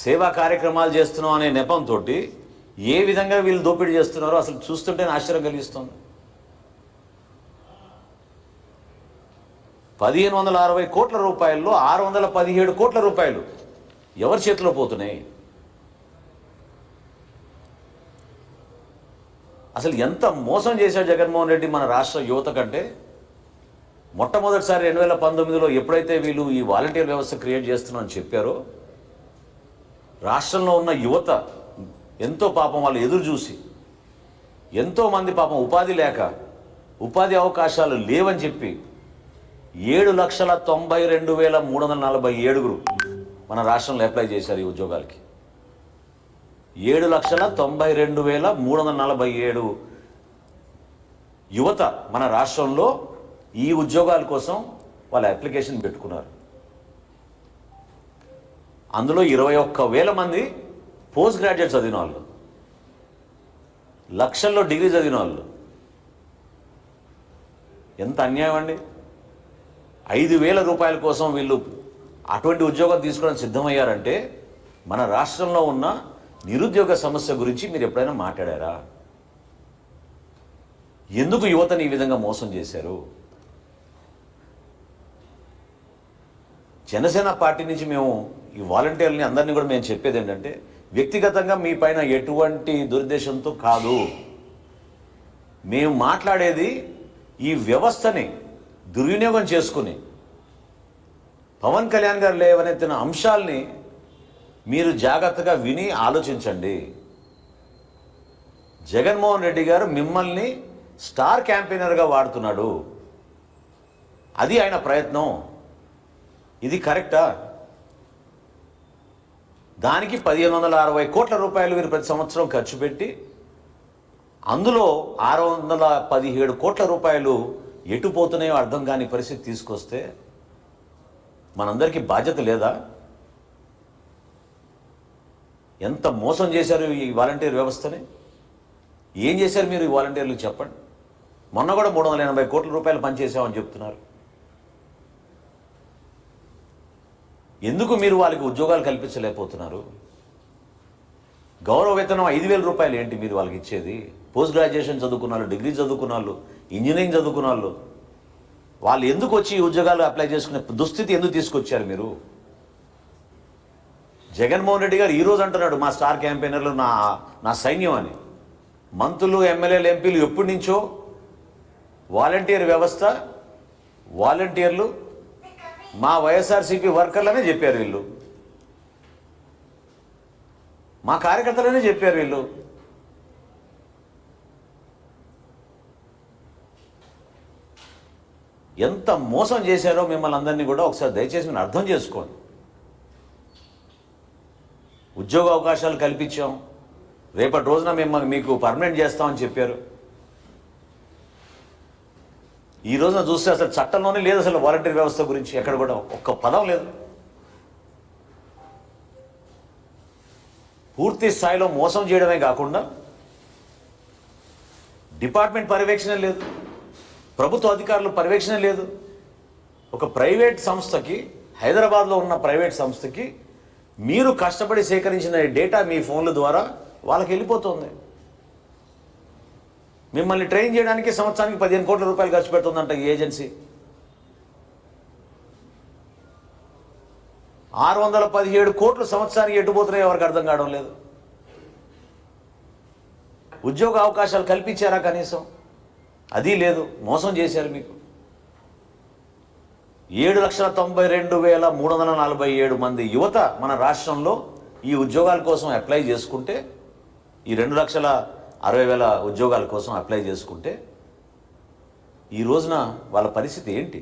సేవా కార్యక్రమాలు చేస్తున్నాం అనే నెపంతో ఏ విధంగా వీళ్ళు దోపిడీ చేస్తున్నారో అసలు చూస్తుంటే ఆశ్చర్యం కలిగిస్తుంది. 1560 కోట్ల రూపాయల్లో 617 కోట్ల రూపాయలు ఎవరి చేతిలో పోతున్నాయి? అసలు ఎంత మోసం చేశాడు జగన్మోహన్ రెడ్డి మన రాష్ట్ర యువత కంటే. మొట్టమొదటిసారి 2019లో ఎప్పుడైతే వీళ్ళు ఈ వాలంటీర్ వ్యవస్థ క్రియేట్ చేస్తున్నామని చెప్పారో రాష్ట్రంలో ఉన్న యువత ఎంతో పాపం వాళ్ళు ఎదురు చూసి ఎంతోమంది పాపం ఉపాధి లేక ఉపాధి అవకాశాలు లేవని చెప్పి 7,92,347 మన రాష్ట్రంలో అప్లై చేశారు ఈ ఉద్యోగాలకి. 7,92,347 యువత మన రాష్ట్రంలో ఈ ఉద్యోగాల కోసం వాళ్ళ అప్లికేషన్ పెట్టుకున్నారు. అందులో 21,000 మంది పోస్ట్ గ్రాడ్యుయేట్ చదివిన వాళ్ళు, లక్షల్లో డిగ్రీ చదివిన వాళ్ళు. ఎంత అన్యాయం అండి! 5,000 రూపాయల కోసం వీళ్ళు అటువంటి ఉద్యోగం తీసుకోవడం సిద్ధమయ్యారంటే మన రాష్ట్రంలో ఉన్న నిరుద్యోగ సమస్య గురించి మీరు ఎప్పుడైనా మాట్లాడారా? ఎందుకు యువతని ఈ విధంగా మోసం చేశారు? జనసేన పార్టీ నుంచి మేము ఈ వాలంటీర్లని అందరినీ కూడా మేము చెప్పేది ఏంటంటే వ్యక్తిగతంగా మీ పైన ఎటువంటి దురుద్దేశంతో కాదు. మేము మాట్లాడేది ఈ వ్యవస్థని దుర్వినియోగం చేసుకుని పవన్ కళ్యాణ్ గారు లేవనెత్తిన అంశాల్ని మీరు జాగ్రత్తగా విని ఆలోచించండి. జగన్మోహన్ రెడ్డి గారు మిమ్మల్ని స్టార్ క్యాంపెయినర్గా వాడుతున్నాడు. అది ఆయన ప్రయత్నం. ఇది కరెక్టా? దానికి 1560 కోట్ల రూపాయలు వీరు ప్రతి సంవత్సరం ఖర్చు పెట్టి అందులో 617 కోట్ల రూపాయలు ఎటు పోతున్నాయో అర్థం కాని పరిస్థితి తీసుకొస్తే మనందరికీ బాధ్యత లేదా? ఎంత మోసం చేశారు ఈ వాలంటీర్ వ్యవస్థని. ఏం చేశారు మీరు ఈ వాలంటీర్లకు చెప్పండి. మొన్న కూడా 380 కోట్ల రూపాయలు పనిచేసామని చెప్తున్నారు. ఎందుకు మీరు వాళ్ళకి ఉద్యోగాలు కల్పించలేకపోతున్నారు? గౌరవ వేతనం 5,000 రూపాయలు ఏంటి మీరు వాళ్ళకి ఇచ్చేది? పోస్ట్ గ్రాడ్యుయేషన్ చదువుకున్న వాళ్ళు, డిగ్రీ చదువుకున్న వాళ్ళు, ఇంజనీరింగ్ చదువుకున్న వాళ్ళు ఎందుకు వచ్చి ఉద్యోగాలు అప్లై చేసుకునే దుస్థితి ఎందుకు తీసుకొచ్చారు మీరు? జగన్మోహన్ రెడ్డి గారు ఈరోజు అంటున్నాడు మా స్టార్ క్యాంపెయినర్లు నా సైన్యం అని. మంత్రులు, ఎమ్మెల్యేలు, ఎంపీలు ఎప్పటి నుంచో వాలంటీర్ వ్యవస్థ, వాలంటీర్లు మా వైఎస్ఆర్సీపీ వర్కర్లనే చెప్పారు వీళ్ళు, మా కార్యకర్తలనే చెప్పారు వీళ్ళు. ఎంత మోసం చేశారో మిమ్మల్ని అందరినీ కూడా ఒకసారి దయచేసి మీరు అర్థం చేసుకోండి. ఉద్యోగ అవకాశాలు కల్పించాం, రేపటి రోజున మీకు పర్మనెంట్ చేస్తామని చెప్పారు. ఈ రోజున చూస్తే అసలు చట్టంలోనే లేదు అసలు వాలంటీర్ వ్యవస్థ గురించి ఎక్కడ కూడా ఒక్క పదం లేదు. పూర్తి స్థాయిలో మోసం చేయడమే కాకుండా డిపార్ట్మెంట్ పర్యవేక్షణ లేదు, ప్రభుత్వ అధికారులు పర్యవేక్షణ లేదు. ఒక ప్రైవేట్ సంస్థకి, హైదరాబాద్లో ఉన్న ప్రైవేట్ సంస్థకి మీరు కష్టపడి సేకరించిన డేటా మీ ఫోన్ల ద్వారా వాళ్ళకి వెళ్ళిపోతుంది. మిమ్మల్ని ట్రైన్ చేయడానికి సంవత్సరానికి 15 కోట్ల రూపాయలు ఖర్చు పెడుతుందంట ఈ ఏజెన్సీ. 617 కోట్లు సంవత్సరానికి ఎట్టుపోతున్నాయో ఎవరికి అర్థం కావడం లేదు. ఉద్యోగ అవకాశాలు కల్పించారా కనీసం? అది లేదు. మోసం చేశారు. మీకు 7,92,347 మంది యువత మన రాష్ట్రంలో ఈ ఉద్యోగాల కోసం అప్లై చేసుకుంటే, ఈ 2,60,000 ఉద్యోగాల కోసం అప్లై చేసుకుంటే ఈ రోజున వాళ్ళ పరిస్థితి ఏంటి?